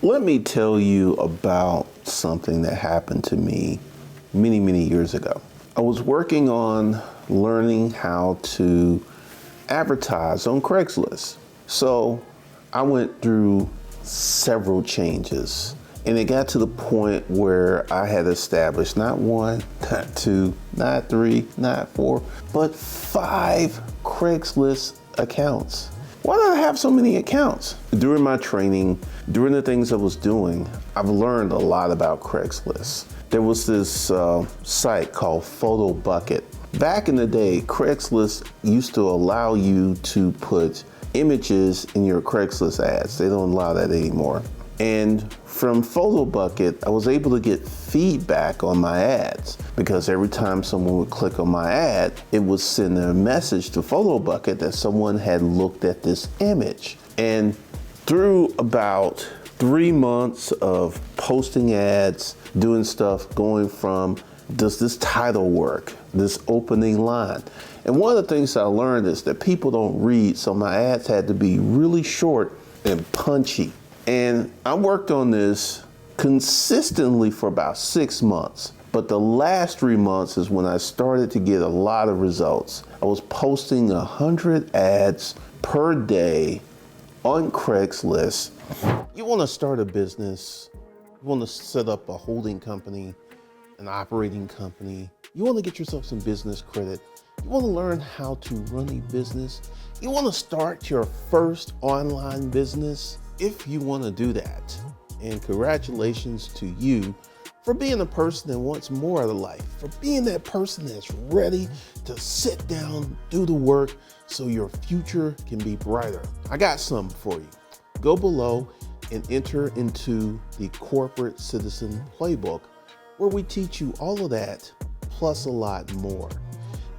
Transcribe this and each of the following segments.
Let me tell you about something that happened to me many, many years ago. I was working on learning how to advertise on Craigslist. So I went through several changes, and it got to the point where I had established not one, not two, not three, not four, but 5 Craigslist accounts. Why did I have so many accounts? During my training, during the things I was doing, I've learned a lot about Craigslist. There was this site called Photo Bucket. Back in the day, Craigslist used to allow you to put images in your Craigslist ads. They don't allow that anymore. And from Photo Bucket, I was able to get feedback on my ads, because every time someone would click on my ad, it would send a message to Photo Bucket that someone had looked at this image. And through about 3 months of posting ads, doing stuff, going from, does this title work? This opening line. And one of the things I learned is that people don't read, so my ads had to be really short and punchy. And I worked on this consistently for about 6 months. But the last 3 months is when I started to get a lot of results. I was posting 100 ads per day on Craigslist. You want to start a business, you want to set up a holding company, an operating company, you want to get yourself some business credit, you want to learn how to run a business, you want to start your first online business. If you want to do that, and congratulations to you for being a person that wants more out of life, for being that person that's ready to sit down, do the work so your future can be brighter. I got something for you. Go below and enter into the Corporate Citizen Playbook, where we teach you all of that plus a lot more,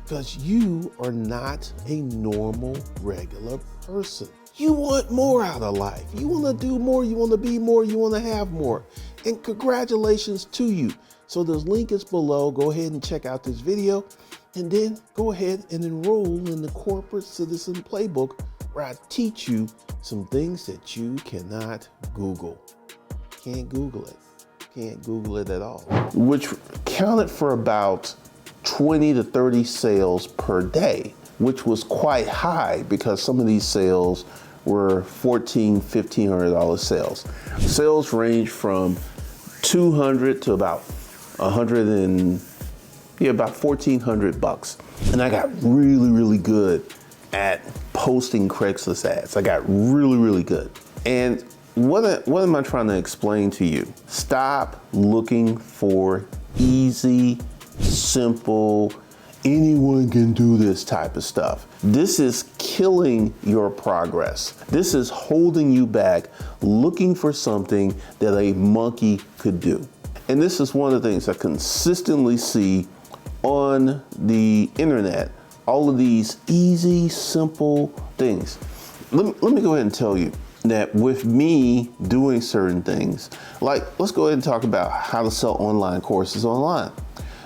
because you are not a normal, regular person. You want more out of life. You want to do more, you want to be more, you want to have more. And congratulations to you. So this link is below. Go ahead and check out this video, and then go ahead and enroll in the Corporate Citizen Playbook, where I teach you some things that you cannot Google. Can't Google it. Can't Google it at all. Which counted for about 20 to 30 sales per day, which was quite high because some of these sales were $1,400, $1,500 sales. Sales range from $200 to about about $1,400. And I got really, really good at posting Craigslist ads. I got really, really good. And what am I trying to explain to you? Stop looking for easy, simple, anyone can do this type of stuff. This is killing your progress. This is holding you back, looking for something that a monkey could do. And this is one of the things I consistently see on the internet, all of these easy, simple things. Let me go ahead and tell you that with me doing certain things, like let's go ahead and talk about how to sell online courses online.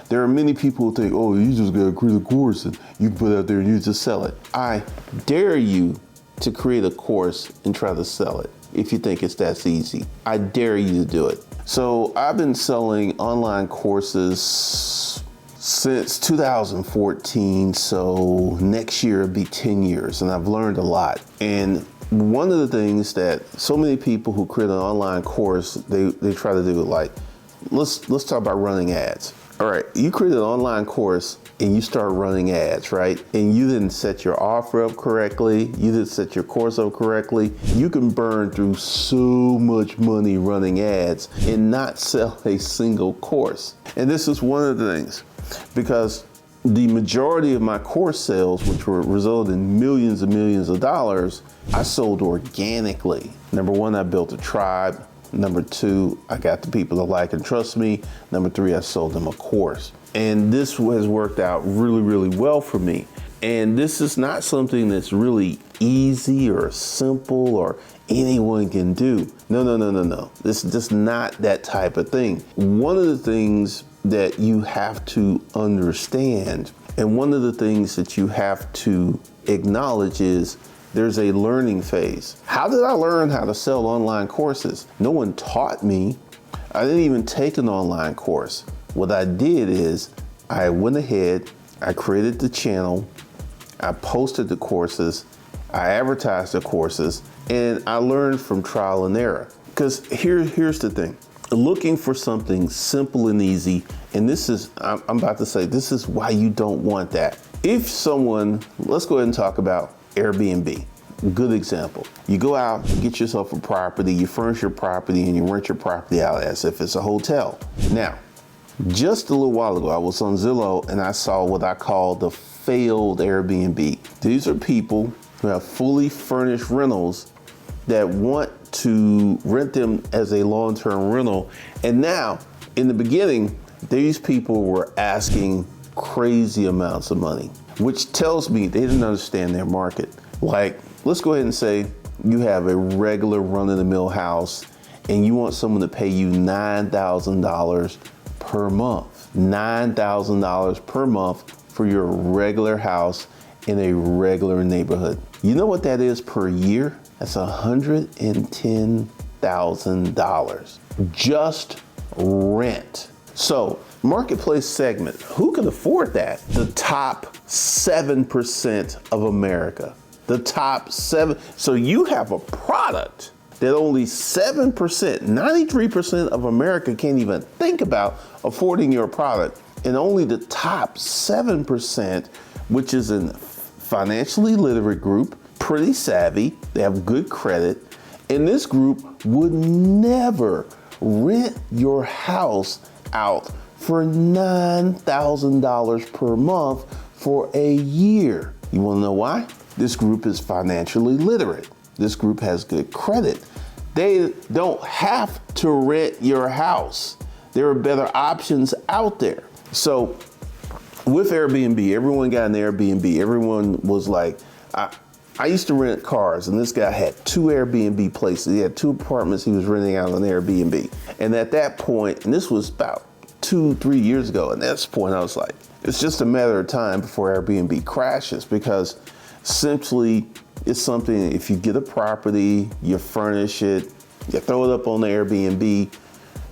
There are many people who think, oh, you just gotta create a course and you can put it out there and you just sell it. I dare you to create a course and try to sell it if you think it's that easy. I dare you to do it. So I've been selling online courses since 2014, so next year it'll be 10 years, and I've learned a lot. And one of the things that so many people who create an online course, they try to do, like, let's talk about running ads. All right, you create an online course and you start running ads, right? And you didn't set your offer up correctly. You didn't set your course up correctly. You can burn through so much money running ads and not sell a single course. And this is one of the things, because the majority of my course sales, which were resulted in millions and millions of dollars, I sold organically. Number one, I built a tribe. Number two, I got the people that like and trust me. Number three, I sold them a course. And this has worked out really, really well for me. And this is not something that's really easy or simple or anyone can do. No. This is just not that type of thing. One of the things that you have to understand, and one of the things that you have to acknowledge, is There's a learning phase. How did I learn how to sell online courses? No one taught me. I didn't even take an online course. What I did is I went ahead, I created the channel, I posted the courses, I advertised the courses, and I learned from trial and error. Because here's the thing. Looking for something simple and easy, and this is, I'm about to say, this is why you don't want that. If someone, let's go ahead and talk about Airbnb. Good example. You go out, you get yourself a property, you furnish your property, and you rent your property out as if it's a hotel. Now, just a little while ago, I was on Zillow and I saw what I call the failed Airbnb. These are people who have fully furnished rentals that want to rent them as a long-term rental. And now, in the beginning, these people were asking crazy amounts of money, which tells me they didn't understand their market. Like, let's go ahead and say you have a regular run-of-the-mill house and you want someone to pay you $9,000 per month. $9,000 per month for your regular house in a regular neighborhood. You know what that is per year? That's $110,000. Just rent. So, marketplace segment, who can afford that? The top 7% of America. The top 7. So you have a product that only 7%, 93% of America can't even think about affording your product. And only the top 7%, which is a financially literate group, pretty savvy, they have good credit, and this group would never rent your house out for $9,000 per month for a year. You want to know why? This group is financially literate. This group has good credit. They don't have to rent your house. There are better options out there. So with Airbnb, everyone got an Airbnb. Everyone was like, I used to rent cars, and this guy had 2 Airbnb places. He had 2 apartments he was renting out on Airbnb. And at that point, and this was about 2-3 years ago, and at this point I was like, it's just a matter of time before Airbnb crashes, because essentially it's something, if you get a property, you furnish it, you throw it up on the Airbnb,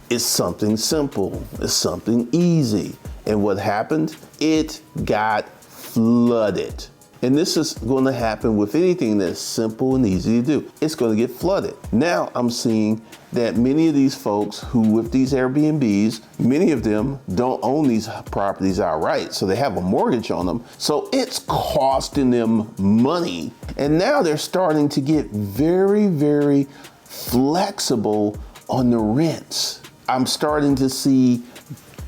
it's something simple, it's something easy. And what happened? It got flooded. And this is going to happen with anything that's simple and easy to do. It's going to get flooded. Now I'm seeing that many of these folks who with these Airbnbs, many of them don't own these properties outright. So they have a mortgage on them. So it's costing them money. And now they're starting to get very, very flexible on the rents. I'm starting to see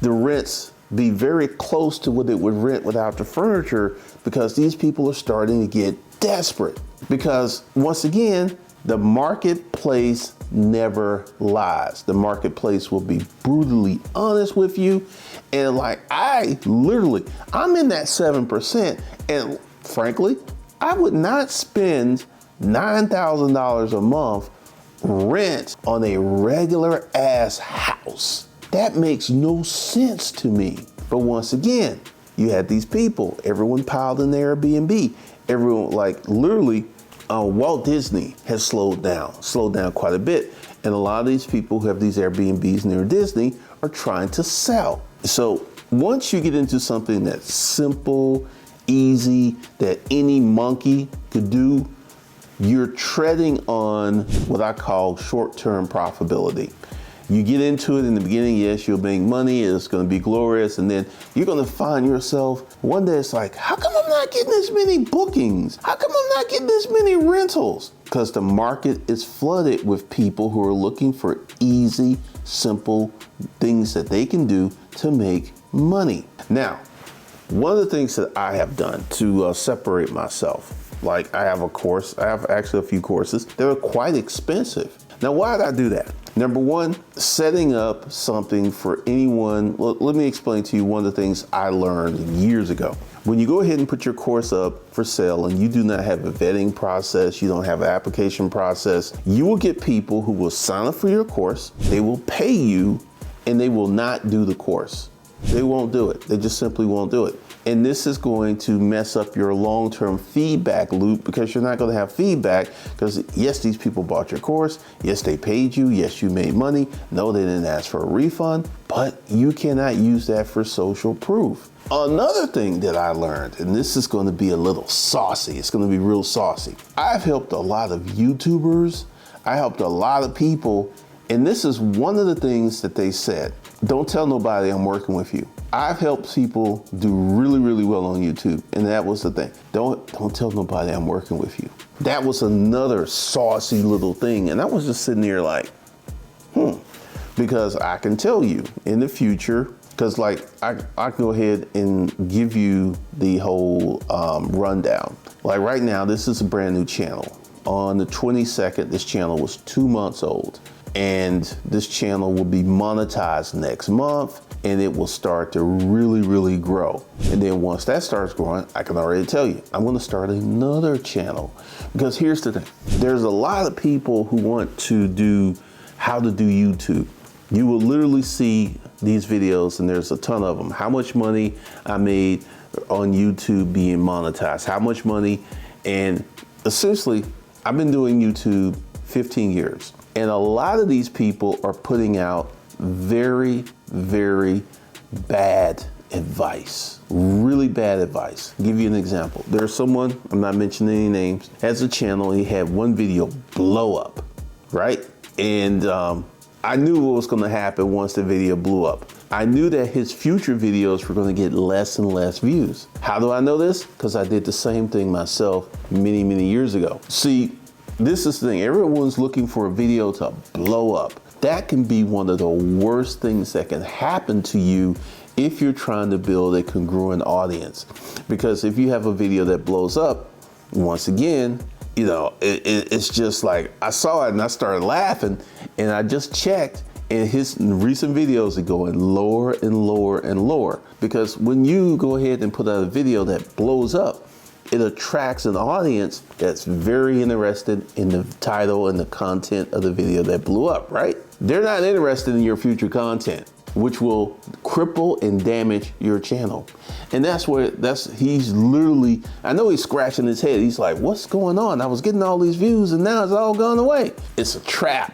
the rents be very close to what it would rent without the furniture, because these people are starting to get desperate. Because once again, the marketplace never lies. The marketplace will be brutally honest with you. And like, I'm in that 7%. And frankly, I would not spend $9,000 a month rent on a regular ass house. That makes no sense to me. But once again, you had these people, everyone piled in their Airbnb. Everyone, like literally, Walt Disney has slowed down quite a bit. And a lot of these people who have these Airbnbs near Disney are trying to sell. So once you get into something that's simple, easy, that any monkey could do, you're treading on what I call short-term profitability. You get into it in the beginning, yes, you'll make money, it's gonna be glorious, and then you're gonna find yourself, one day it's like, how come I'm not getting as many bookings? How come I'm not getting as many rentals? Because the market is flooded with people who are looking for easy, simple things that they can do to make money. Now, one of the things that I have done to separate myself, like I have a course, I have actually a few courses that are quite expensive. Now, why did I do that? Number one, setting up something for anyone. Let me explain to you one of the things I learned years ago. When you go ahead and put your course up for sale and you do not have a vetting process, you don't have an application process, you will get people who will sign up for your course, they will pay you, and they will not do the course. They won't do it. They just simply won't do it. And this is going to mess up your long-term feedback loop because you're not going to have feedback because yes, these people bought your course. Yes, they paid you. Yes, you made money. No, they didn't ask for a refund, but you cannot use that for social proof. Another thing that I learned, and this is going to be a little saucy. It's going to be real saucy. I've helped a lot of YouTubers. I helped a lot of people. And this is one of the things that they said. Don't tell nobody I'm working with you. I've helped people do really, really well on YouTube. And that was the thing. Don't tell nobody I'm working with you. That was another saucy little thing. And I was just sitting there like, because I can tell you in the future, because like I can go ahead and give you the whole rundown. Like right now, this is a brand new channel. On the 22nd, this channel was 2 months old. And this channel will be monetized next month and it will start to really, really grow. And then once that starts growing, I can already tell you, I'm gonna start another channel. Because here's the thing, there's a lot of people who want to do how to do YouTube. You will literally see these videos and there's a ton of them. How much money I made on YouTube being monetized, how much money, and essentially, I've been doing YouTube 15 years. And a lot of these people are putting out very, very bad advice, really bad advice. I'll give you an example. There's someone, I'm not mentioning any names, has a channel, he had one video blow up, right? And I knew what was gonna happen once the video blew up. I knew that his future videos were gonna get less and less views. How do I know this? Because I did the same thing myself many, many years ago. See, this is the thing, everyone's looking for a video to blow up. That can be one of the worst things that can happen to you if you're trying to build a congruent audience. Because if you have a video that blows up, once again, you know, it's just like, I saw it and I started laughing and I just checked and his recent videos are going lower and lower and lower. Because when you go ahead and put out a video that blows up, it attracts an audience that's very interested in the title and the content of the video that blew up, right? They're not interested in your future content, which will cripple and damage your channel. And he's literally, I know he's scratching his head. He's like, what's going on? I was getting all these views and now it's all gone away. It's a trap.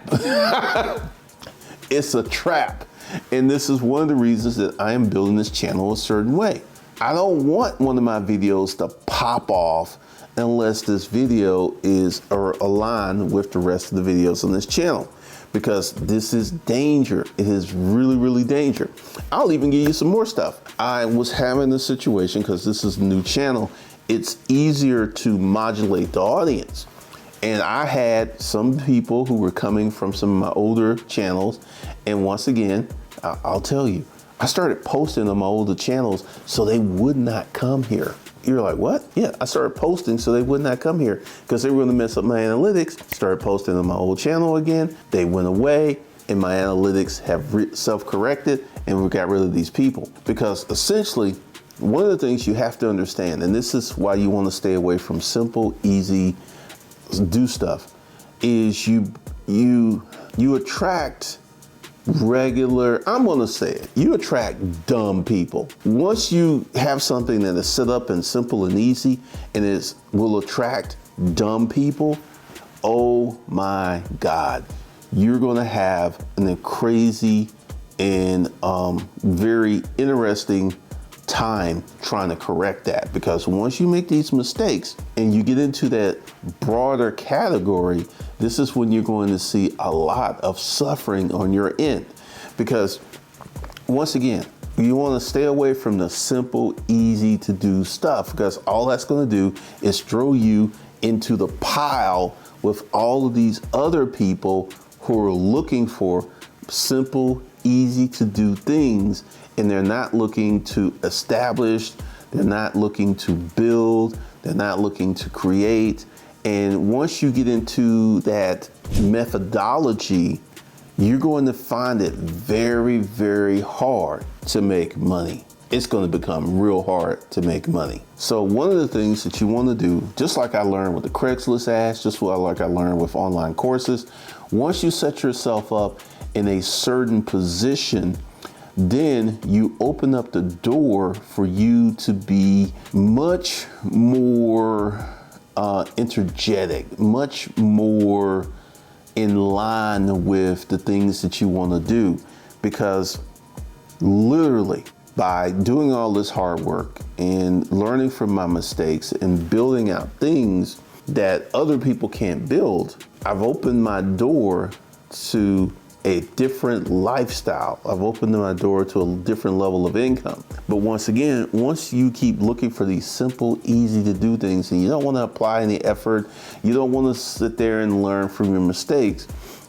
It's a trap. And this is one of the reasons that I am building this channel a certain way. I don't want one of my videos to pop off unless this video is aligned with the rest of the videos on this channel, because this is danger. It is really, really danger. I'll even give you some more stuff. I was having a situation, because this is a new channel, it's easier to modulate the audience. And I had some people who were coming from some of my older channels. And once again, I'll tell you, I started posting on my older channels so they would not come here. You're like, what? Yeah, I started posting so they would not come here because they were going to mess up my analytics. Started posting on my old channel again. They went away and my analytics have self-corrected and we got rid of these people. Because essentially, one of the things you have to understand, and this is why you want to stay away from simple, easy, do stuff, is you attract regular, I'm gonna say it, you attract dumb people. Once you have something that is set up and simple and easy and will attract dumb people, oh my God, you're gonna have a crazy and very interesting time trying to correct that. Because once you make these mistakes and you get into that broader category, this is when you're going to see a lot of suffering on your end. Because once again, you want to stay away from the simple, easy to do stuff, because all that's going to do is throw you into the pile with all of these other people who are looking for simple, easy to do things, and they're not looking to establish, they're not looking to build, they're not looking to create. And once you get into that methodology, you're going to find it very, very hard to make money. It's going to become real hard to make money. So one of the things that you want to do, just like I learned with the Craigslist ads, just like I learned with online courses, once you set yourself up in a certain position, then you open up the door for you to be much more energetic, much more in line with the things that you want to do. Because literally, by doing all this hard work and learning from my mistakes and building out things that other people can't build, I've opened my door to a different lifestyle. I've opened my door to a different level of income. But once again, once you keep looking for these simple, easy to do things, and you don't want to apply any effort, you don't want to sit there and learn from your mistakes,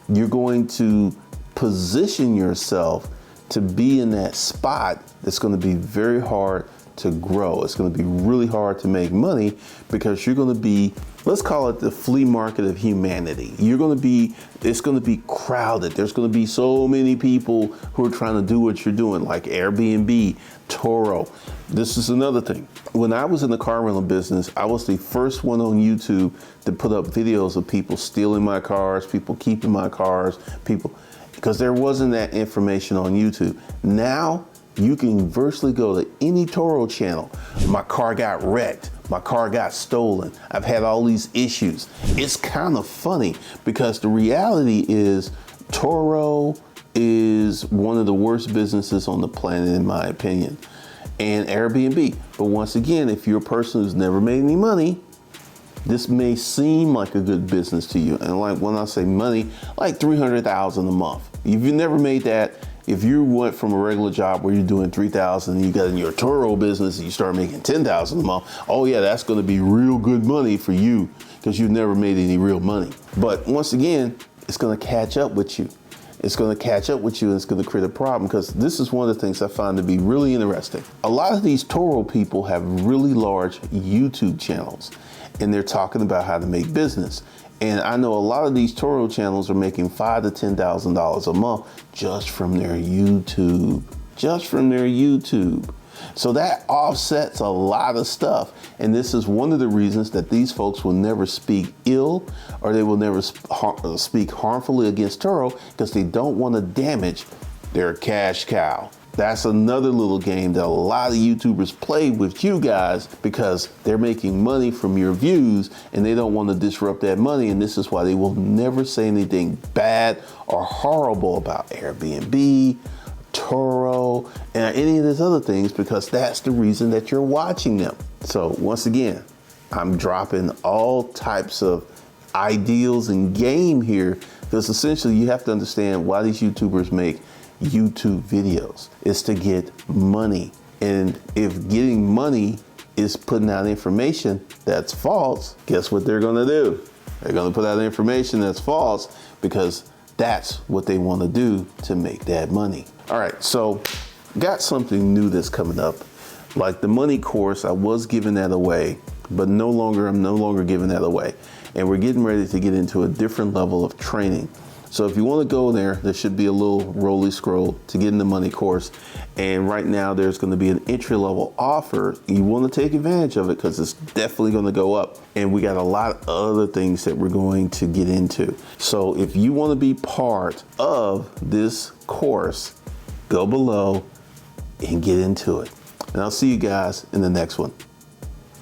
you're going to position yourself to be in that spot that's going to be very hard to grow. It's going to be really hard to make money because you're going to be, let's call it the flea market of humanity. It's going to be crowded. There's going to be so many people who are trying to do what you're doing, like Airbnb, Turo. This is another thing. When I was in the car rental business, I was the first one on YouTube to put up videos of people stealing my cars, people keeping my cars, because there wasn't that information on YouTube. Now, you can virtually go to any Toro channel. My car got wrecked. My car got stolen. I've had all these issues. It's kind of funny because the reality is Toro is one of the worst businesses on the planet, in my opinion, and Airbnb. But once again, if you're a person who's never made any money, this may seem like a good business to you. And like when I say money, like $300,000 a month. If you never made that, if you went from a regular job where you're doing $3,000 and you got in your Turo business and you start making $10,000 a month, oh yeah, that's going to be real good money for you because you've never made any real money. But once again, it's going to catch up with you. It's going to catch up with you and it's going to create a problem, because this is one of the things I find to be really interesting. A lot of these Toro people have really large YouTube channels and they're talking about how to make business. And I know a lot of these Toro channels are making $5,000 to $10,000 a month just from their YouTube, So that offsets a lot of stuff. And this is one of the reasons that these folks will never speak ill, or they will never speak harmfully against Toro, because they don't want to damage their cash cow. That's another little game that a lot of YouTubers play with you guys, because they're making money from your views and they don't want to disrupt that money. And this is why they will never say anything bad or horrible about Airbnb, Turo, and any of these other things, because that's the reason that you're watching them. So once again, I'm dropping all types of ideals and game here, because essentially you have to understand why these YouTubers make YouTube videos. Is to get money. And if getting money is putting out information that's false, guess what they're going to do? They're going to put out information that's false, because that's what they want to do to make that money. All right, so got something new that's coming up. Like the money course, I was giving that away, but I'm no longer giving that away. And we're getting ready to get into a different level of training. So if you want to go there should be a little rolly scroll to get in the money course. And right now there's going to be an entry level offer. You want to take advantage of it, because it's definitely going to go up. And we got a lot of other things that we're going to get into. So if you want to be part of this course, go below and get into it. And I'll see you guys in the next one.